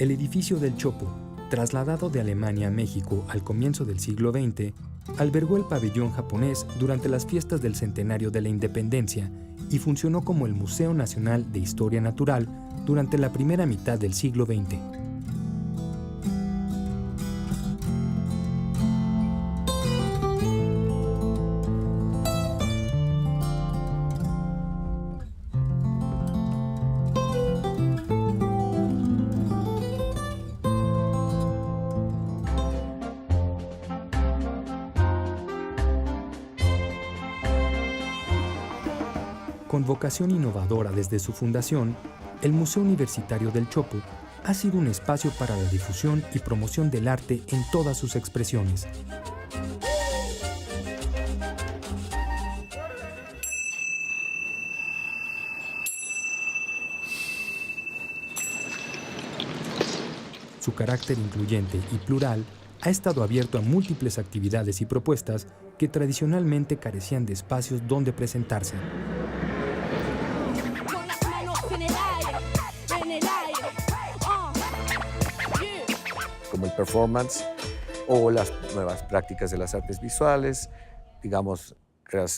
El edificio del Chopo, trasladado de Alemania a México al comienzo del siglo XX, albergó el pabellón japonés durante las fiestas del centenario de la Independencia y funcionó como el Museo Nacional de Historia Natural durante la primera mitad del siglo XX. Con vocación innovadora desde su fundación, el Museo Universitario del Chopo ha sido un espacio para la difusión y promoción del arte en todas sus expresiones. Su carácter incluyente y plural ha estado abierto a múltiples actividades y propuestas que tradicionalmente carecían de espacios donde presentarse. Como el performance o las nuevas prácticas de las artes visuales, digamos,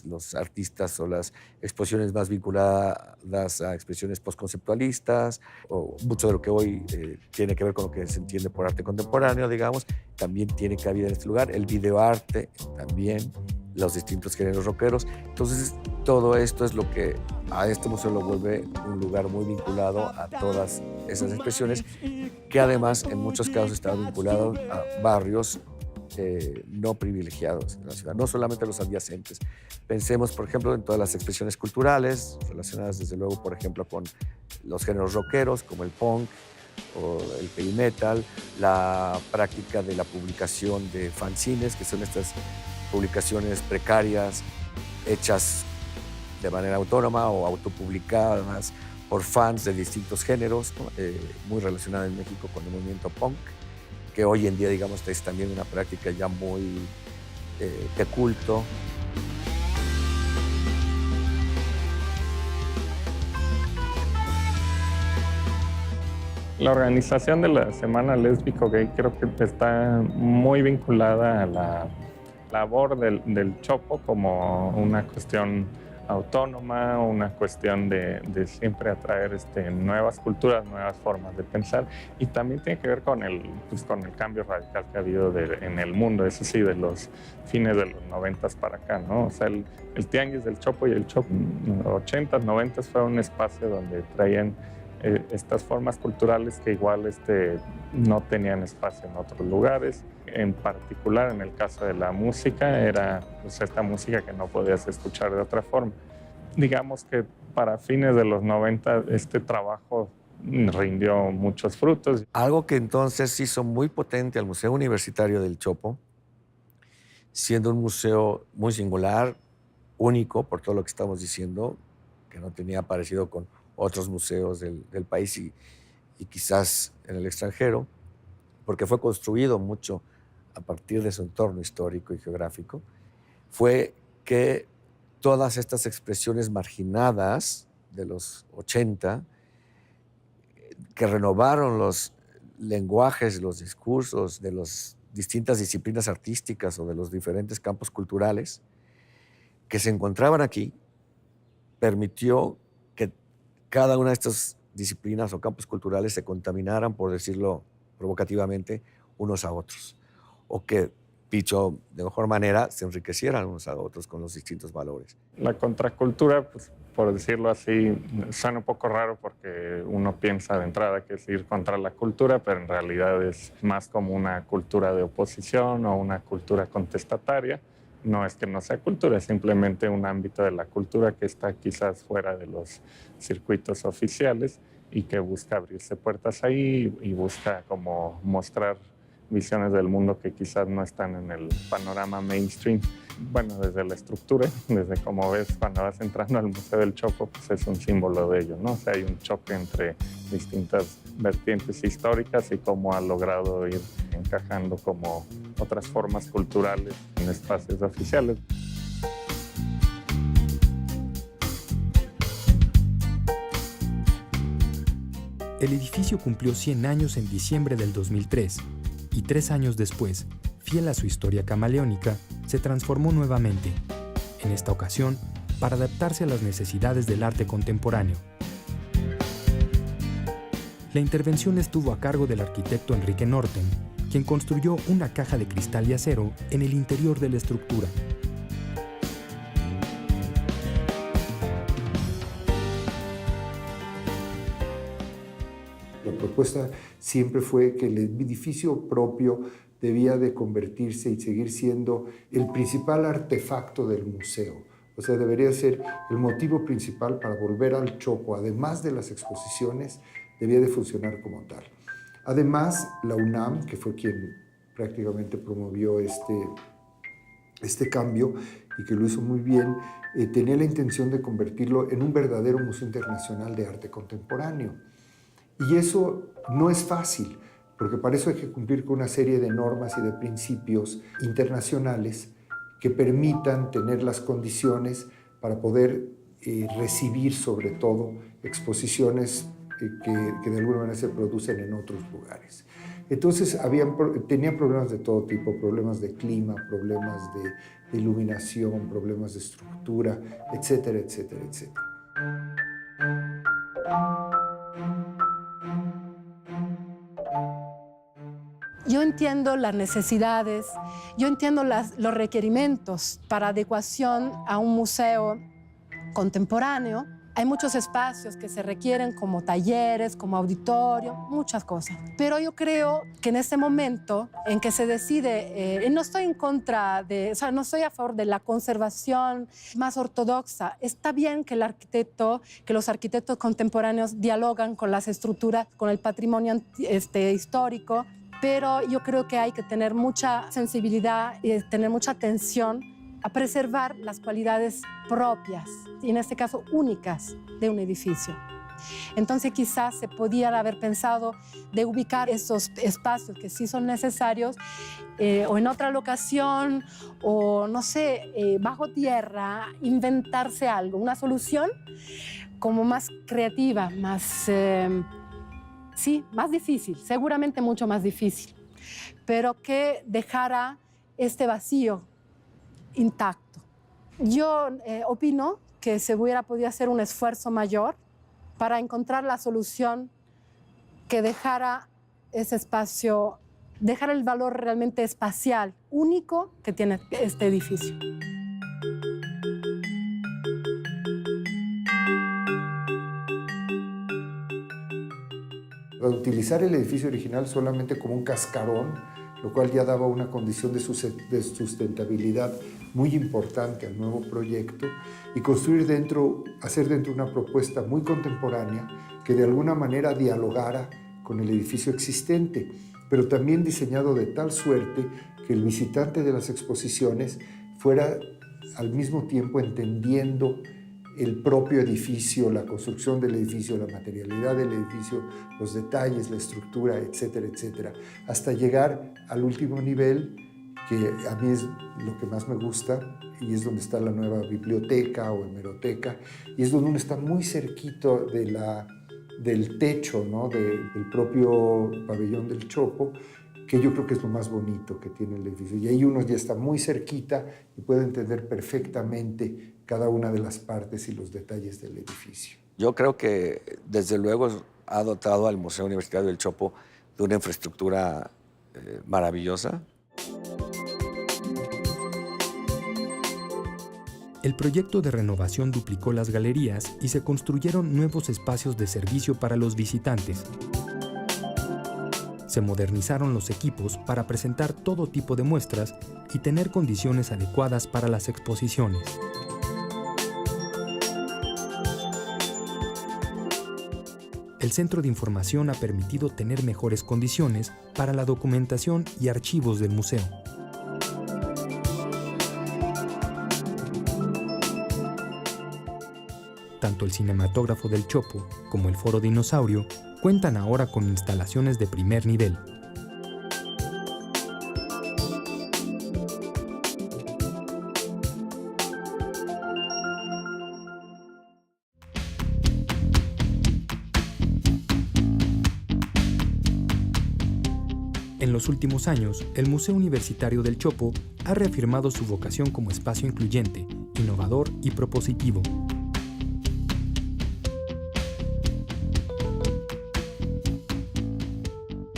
los artistas o las exposiciones más vinculadas a expresiones postconceptualistas, o mucho de lo que hoy tiene que ver con lo que se entiende por arte contemporáneo, digamos, también tiene cabida en este lugar. El videoarte también, los distintos géneros rockeros. Entonces, todo esto es lo que a este museo lo vuelve un lugar muy vinculado a todas esas expresiones, que además en muchos casos está vinculado a barrios no privilegiados en la ciudad, no solamente los adyacentes. Pensemos, por ejemplo, en todas las expresiones culturales relacionadas, desde luego, por ejemplo, con los géneros rockeros, como el punk o el heavy metal, la práctica de la publicación de fanzines, que son estas publicaciones precarias hechas de manera autónoma o autopublicadas por fans de distintos géneros, ¿no? Muy relacionada en México con el movimiento punk, que hoy en día, digamos, es también una práctica ya muy de culto. La organización de la Semana Lésbico Gay creo que está muy vinculada a la labor del Chopo como una cuestión autónoma, una cuestión de siempre atraer nuevas culturas, nuevas formas de pensar, y también tiene que ver con el cambio radical que ha habido en el mundo, eso sí, de los fines de los 90s para acá, ¿no? O sea, el Tianguis del Chopo y el Chopo 80s, 90s fue un espacio donde traían estas formas culturales que igual no tenían espacio en otros lugares. En particular, en el caso de la música, era pues, esta música que no podías escuchar de otra forma. Digamos que para fines de los 90 este trabajo rindió muchos frutos. Algo que entonces hizo muy potente al Museo Universitario del Chopo, siendo un museo muy singular, único por todo lo que estamos diciendo, que no tenía parecido con otros museos del país y quizás en el extranjero, porque fue construido mucho a partir de su entorno histórico y geográfico, fue que todas estas expresiones marginadas de los 80, que renovaron los lenguajes, los discursos de las distintas disciplinas artísticas o de los diferentes campos culturales que se encontraban aquí, permitió que cada una de estas disciplinas o campos culturales se contaminaran, por decirlo provocativamente, unos a otros, o que, dicho de mejor manera, se enriquecieran unos a otros con los distintos valores. La contracultura, pues, por decirlo así, suena un poco raro porque uno piensa de entrada que es ir contra la cultura, pero en realidad es más como una cultura de oposición o una cultura contestataria. No es que no sea cultura, es simplemente un ámbito de la cultura que está quizás fuera de los circuitos oficiales y que busca abrirse puertas ahí y busca como mostrar visiones del mundo que quizás no están en el panorama mainstream. Bueno, desde la estructura, desde como ves cuando vas entrando al Museo del Chopo, pues es un símbolo de ello, ¿no? O sea, hay un choque entre distintas vertientes históricas y cómo ha logrado ir encajando como otras formas culturales en espacios oficiales. El edificio cumplió 100 años en diciembre del 2003 y 3 años después, fiel a su historia camaleónica, se transformó nuevamente, en esta ocasión para adaptarse a las necesidades del arte contemporáneo. La intervención estuvo a cargo del arquitecto Enrique Norten, quien construyó una caja de cristal y acero en el interior de la estructura. La propuesta siempre fue que el edificio propio debía de convertirse y seguir siendo el principal artefacto del museo. O sea, debería ser el motivo principal para volver al Chopo, además de las exposiciones, debía de funcionar como tal. Además, la UNAM, que fue quien prácticamente promovió este cambio y que lo hizo muy bien, tenía la intención de convertirlo en un verdadero museo internacional de arte contemporáneo. Y eso no es fácil, porque para eso hay que cumplir con una serie de normas y de principios internacionales que permitan tener las condiciones para poder recibir, sobre todo, exposiciones que de alguna manera se producen en otros lugares. Entonces tenían problemas de todo tipo, problemas de clima, problemas de iluminación, problemas de estructura, etcétera, etcétera, etcétera. Yo entiendo las necesidades, yo entiendo los requerimientos para adecuación a un museo contemporáneo. Hay muchos espacios que se requieren como talleres, como auditorio, muchas cosas. Pero yo creo que en este momento en que se decide, no estoy en contra de, o sea, no estoy a favor de la conservación más ortodoxa. Está bien que los arquitectos contemporáneos dialogan con las estructuras, con el patrimonio histórico, pero yo creo que hay que tener mucha sensibilidad y tener mucha atención a preservar las cualidades propias, y en este caso únicas, de un edificio. Entonces quizás se podía haber pensado de ubicar esos espacios que sí son necesarios o en otra locación o, no sé, bajo tierra, inventarse algo, una solución como más creativa, más difícil, seguramente mucho más difícil, pero que dejara este vacío intacto. Yo opino que se hubiera podido hacer un esfuerzo mayor para encontrar la solución que dejara ese espacio, dejara el valor realmente espacial, único que tiene este edificio. Utilizar el edificio original solamente como un cascarón, lo cual ya daba una condición de sustentabilidad muy importante al nuevo proyecto, y hacer dentro una propuesta muy contemporánea que de alguna manera dialogara con el edificio existente, pero también diseñado de tal suerte que el visitante de las exposiciones fuera al mismo tiempo entendiendo el propio edificio, la construcción del edificio, la materialidad del edificio, los detalles, la estructura, etcétera, etcétera, hasta llegar al último nivel, que a mí es lo que más me gusta, y es donde está la nueva biblioteca o hemeroteca, y es donde uno está muy cerquito del techo, ¿no? del propio pabellón del Chopo, que yo creo que es lo más bonito que tiene el edificio. Y ahí uno ya está muy cerquita y puede entender perfectamente cada una de las partes y los detalles del edificio. Yo creo que, desde luego, ha dotado al Museo Universitario del Chopo de una infraestructura maravillosa. El proyecto de renovación duplicó las galerías y se construyeron nuevos espacios de servicio para los visitantes. Se modernizaron los equipos para presentar todo tipo de muestras y tener condiciones adecuadas para las exposiciones. El Centro de Información ha permitido tener mejores condiciones para la documentación y archivos del museo. Tanto el cinematógrafo del Chopo como el Foro Dinosaurio cuentan ahora con instalaciones de primer nivel. En los últimos años, el Museo Universitario del Chopo ha reafirmado su vocación como espacio incluyente, innovador y propositivo.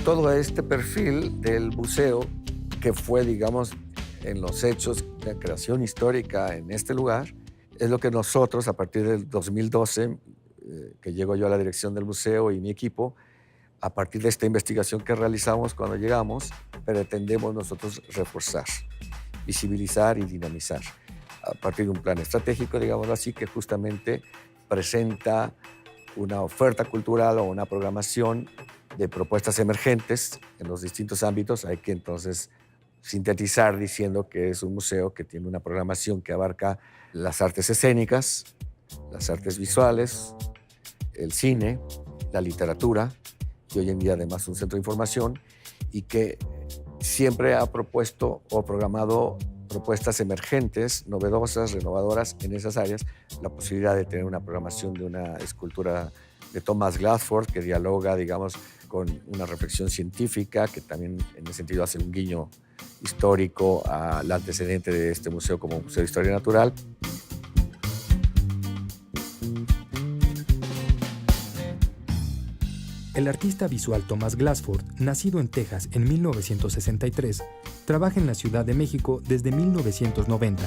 Todo este perfil del museo, que fue, digamos, en los hechos de creación histórica en este lugar, es lo que nosotros, a partir del 2012, que llego yo a la dirección del museo y mi equipo, a partir de esta investigación que realizamos cuando llegamos, pretendemos nosotros reforzar, visibilizar y dinamizar, a partir de un plan estratégico, digamos así, que justamente presenta una oferta cultural o una programación de propuestas emergentes en los distintos ámbitos. Hay que entonces sintetizar diciendo que es un museo que tiene una programación que abarca las artes escénicas, las artes visuales, el cine, la literatura, y hoy en día además un centro de información, y que siempre ha propuesto o programado propuestas emergentes, novedosas, renovadoras en esas áreas, la posibilidad de tener una programación de una escultura de Thomas Glassford que dialoga, digamos, con una reflexión científica, que también en ese sentido hace un guiño histórico al antecedente de este museo como Museo de Historia Natural. El artista visual Thomas Glassford, nacido en Texas en 1963, trabaja en la Ciudad de México desde 1990.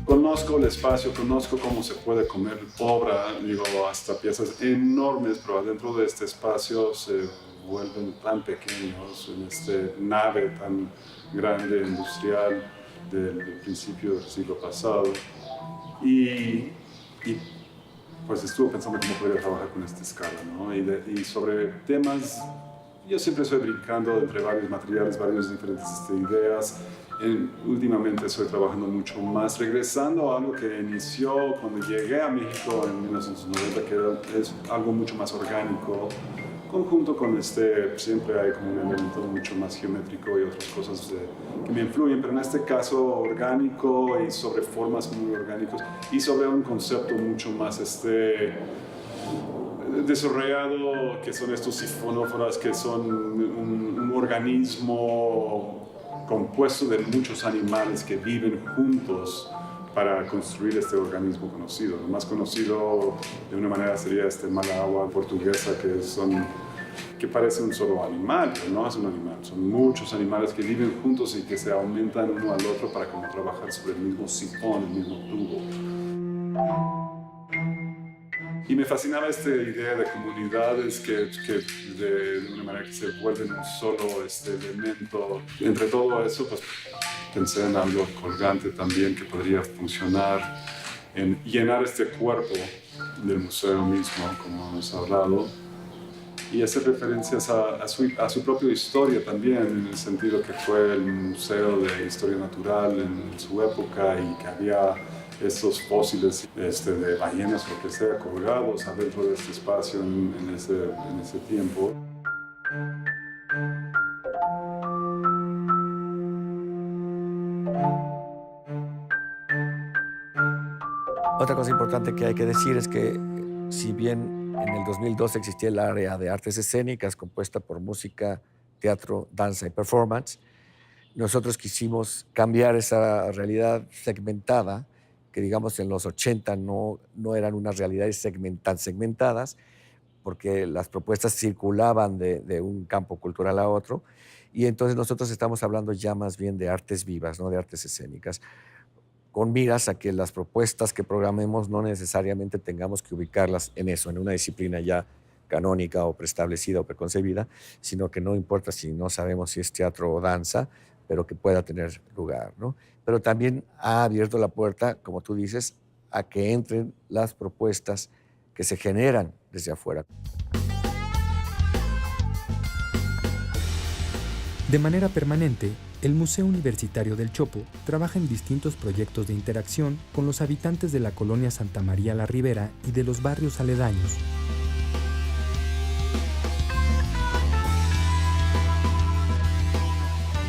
Conozco el espacio, conozco cómo se puede comer obra, digo, hasta piezas enormes, pero adentro de este espacio se vuelven tan pequeños en esta nave tan grande, industrial, del principio del siglo pasado. Y pues estuve pensando cómo podría trabajar con esta escala, ¿no? Y sobre temas, yo siempre estoy brincando entre varios materiales, varias diferentes ideas. Últimamente estoy trabajando mucho más, regresando a algo que inició cuando llegué a México en 1990, que es algo mucho más orgánico, conjunto con siempre hay como un elemento mucho más geométrico y otras cosas que me influyen, pero en este caso orgánico y sobre formas muy orgánicos y sobre un concepto mucho más desarrollado, que son estos sifonóforas, que son un organismo compuesto de muchos animales que viven juntos para construir este organismo conocido. Lo más conocido de una manera sería mala agua portuguesa, que parece un solo animal, pero no es un animal. Son muchos animales que viven juntos y que se aumentan uno al otro para como trabajar sobre el mismo sifón, el mismo tubo. Y me fascinaba esta idea de comunidades que de una manera que se vuelven un solo elemento. Entre todo eso, pues pensé en algo colgante también que podría funcionar en llenar este cuerpo del museo mismo, como hemos hablado, y hacer referencias a su propia historia también, en el sentido que fue el Museo de Historia Natural en su época y que había estos fósiles de ballenas o lo que sea colgados adentro de este espacio en ese tiempo. Otra cosa importante que hay que decir es que si bien en el 2012 existía el área de artes escénicas compuesta por música, teatro, danza y performance, nosotros quisimos cambiar esa realidad segmentada, que digamos en los 80 no eran unas realidades segmentadas, porque las propuestas circulaban de un campo cultural a otro, y entonces nosotros estamos hablando ya más bien de artes vivas, ¿no? De artes escénicas, con miras a que las propuestas que programemos no necesariamente tengamos que ubicarlas en eso, en una disciplina ya canónica o preestablecida o preconcebida, sino que no importa si no sabemos si es teatro o danza, pero que pueda tener lugar, ¿no? Pero también ha abierto la puerta, como tú dices, a que entren las propuestas que se generan desde afuera. De manera permanente, el Museo Universitario del Chopo trabaja en distintos proyectos de interacción con los habitantes de la colonia Santa María la Ribera y de los barrios aledaños.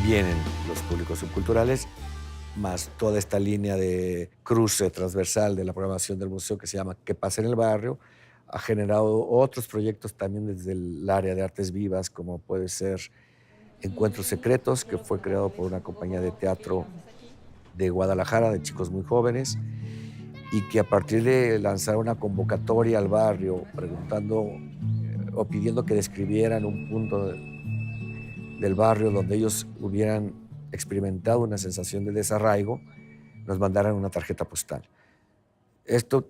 Vienen los públicos subculturales, más toda esta línea de cruce transversal de la programación del museo que se llama ¿Qué pasa en el barrio?, ha generado otros proyectos también desde el área de artes vivas, como puede ser Encuentros Secretos, que fue creado por una compañía de teatro de Guadalajara, de chicos muy jóvenes, y que a partir de lanzar una convocatoria al barrio, preguntando o pidiendo que describieran un punto del barrio donde ellos hubieran experimentado una sensación de desarraigo, nos mandaran una tarjeta postal. Esto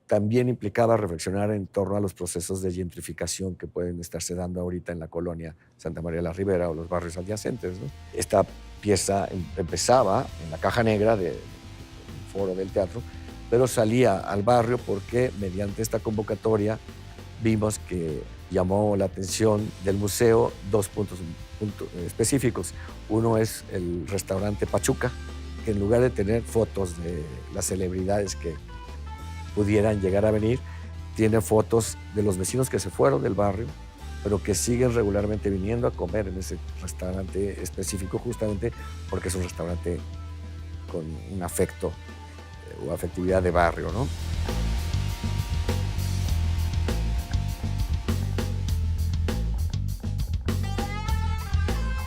también implicaba reflexionar en torno a los procesos de gentrificación que pueden estarse dando ahorita en la colonia Santa María la Ribera o los barrios adyacentes, ¿no? Esta pieza empezaba en la caja negra del foro del teatro, pero salía al barrio porque mediante esta convocatoria vimos que llamó la atención del museo dos puntos específicos. Uno es el restaurante Pachuca, que en lugar de tener fotos de las celebridades que pudieran llegar a venir, tiene fotos de los vecinos que se fueron del barrio, pero que siguen regularmente viniendo a comer en ese restaurante específico, justamente porque es un restaurante con un afecto o afectividad de barrio, ¿no?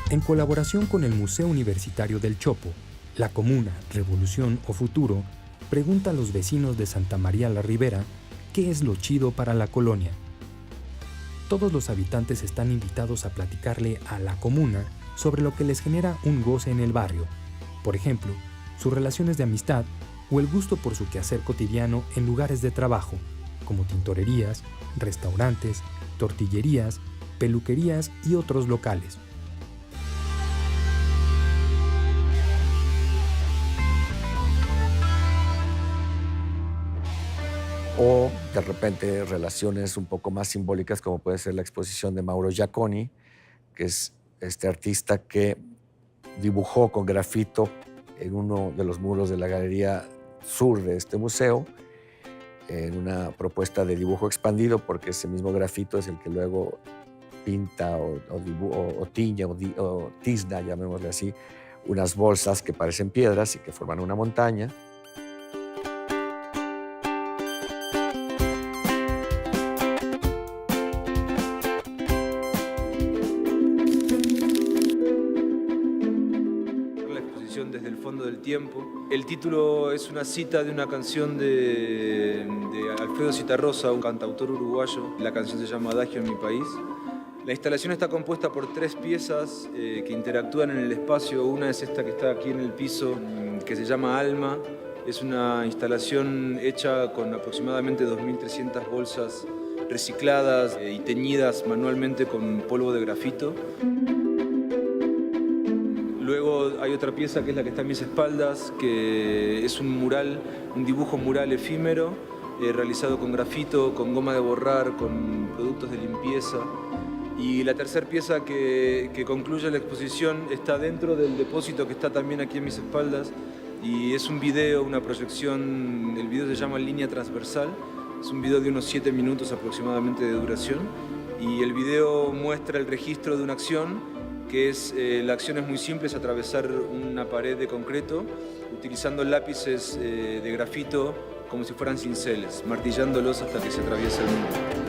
En colaboración con el Museo Universitario del Chopo, la Comuna, Revolución o Futuro pregunta a los vecinos de Santa María la Ribera qué es lo chido para la colonia. Todos los habitantes están invitados a platicarle a la Comuna sobre lo que les genera un goce en el barrio, por ejemplo, sus relaciones de amistad o el gusto por su quehacer cotidiano en lugares de trabajo, como tintorerías, restaurantes, tortillerías, peluquerías y otros locales. O de repente relaciones un poco más simbólicas, como puede ser la exposición de Mauro Giaconi, que es este artista que dibujó con grafito en uno de los muros de la galería sur de este museo, en una propuesta de dibujo expandido, porque ese mismo grafito es el que luego pinta o tiña o tizna, llamémosle así, unas bolsas que parecen piedras y que forman una montaña. Desde el fondo del tiempo. El título es una cita de una canción de Alfredo Zitarrosa, un cantautor uruguayo. La canción se llama Adagio en mi país. La instalación está compuesta por 3 piezas que interactúan en el espacio. Una es esta que está aquí en el piso, que se llama Alma. Es una instalación hecha con aproximadamente 2.300 bolsas recicladas y teñidas manualmente con polvo de grafito. Luego hay otra pieza que es la que está a mis espaldas, que es un mural, un dibujo mural efímero, realizado con grafito, con goma de borrar, con productos de limpieza. Y la tercera pieza que concluye la exposición está dentro del depósito que está también aquí a mis espaldas, y es un video, una proyección. El video se llama Línea Transversal, es un video de unos 7 minutos aproximadamente de duración, y el video muestra el registro de una acción que es, la acción es muy simple, es atravesar una pared de concreto utilizando lápices de grafito como si fueran cinceles, martillándolos hasta que se atraviesa el muro.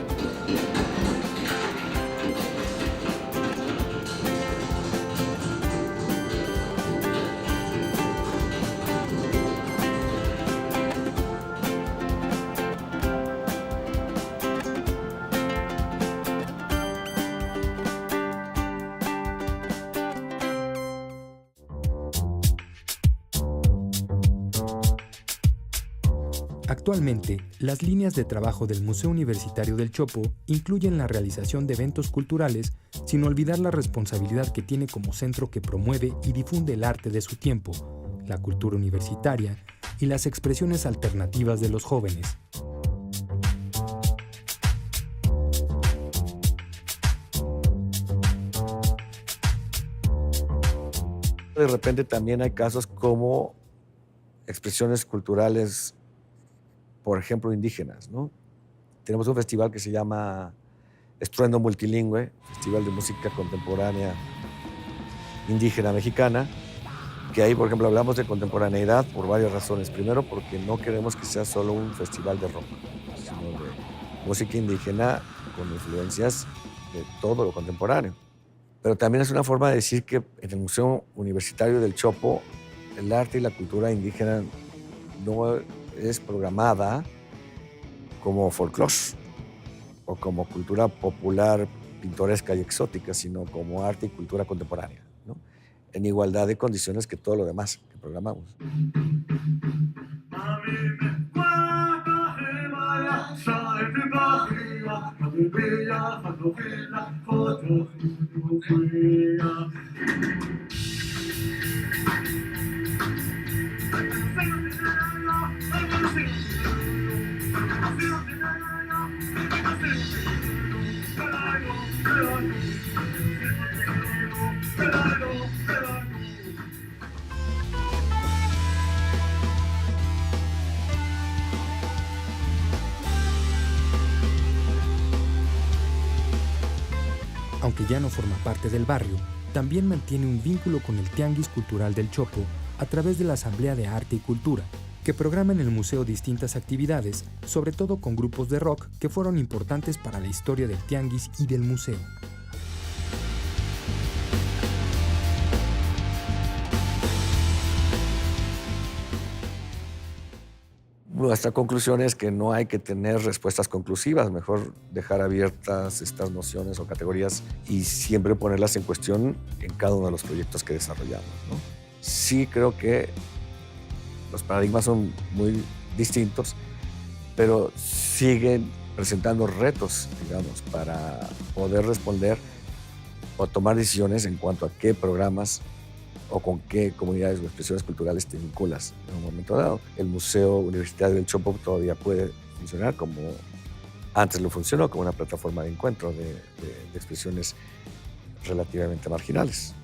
Actualmente, las líneas de trabajo del Museo Universitario del Chopo incluyen la realización de eventos culturales, sin olvidar la responsabilidad que tiene como centro que promueve y difunde el arte de su tiempo, la cultura universitaria y las expresiones alternativas de los jóvenes. De repente también hay casos como expresiones culturales, por ejemplo, indígenas, ¿no? Tenemos un festival que se llama Estruendo Multilingüe, Festival de Música Contemporánea Indígena Mexicana, que ahí, por ejemplo, hablamos de contemporaneidad por varias razones. Primero, porque no queremos que sea solo un festival de rock, sino música indígena con influencias de todo lo contemporáneo. Pero también es una forma de decir que en el Museo Universitario del Chopo el arte y la cultura indígena no es programada como folclore o como cultura popular, pintoresca y exótica, sino como arte y cultura contemporánea, ¿no? En igualdad de condiciones que todo lo demás que programamos. Aunque ya no forma parte del barrio, también mantiene un vínculo con el Tianguis Cultural del Chopo a través de la Asamblea de Arte y Cultura, que programa en el museo distintas actividades, sobre todo con grupos de rock que fueron importantes para la historia del tianguis y del museo. Nuestra conclusión es que no hay que tener respuestas conclusivas, mejor dejar abiertas estas nociones o categorías y siempre ponerlas en cuestión en cada uno de los proyectos que desarrollamos, ¿no? Sí creo que los paradigmas son muy distintos, pero siguen presentando retos, digamos, para poder responder o tomar decisiones en cuanto a qué programas o con qué comunidades o expresiones culturales te vinculas en un momento dado. El Museo Universitario del Chopo todavía puede funcionar como antes lo funcionó, como una plataforma de encuentro de expresiones relativamente marginales.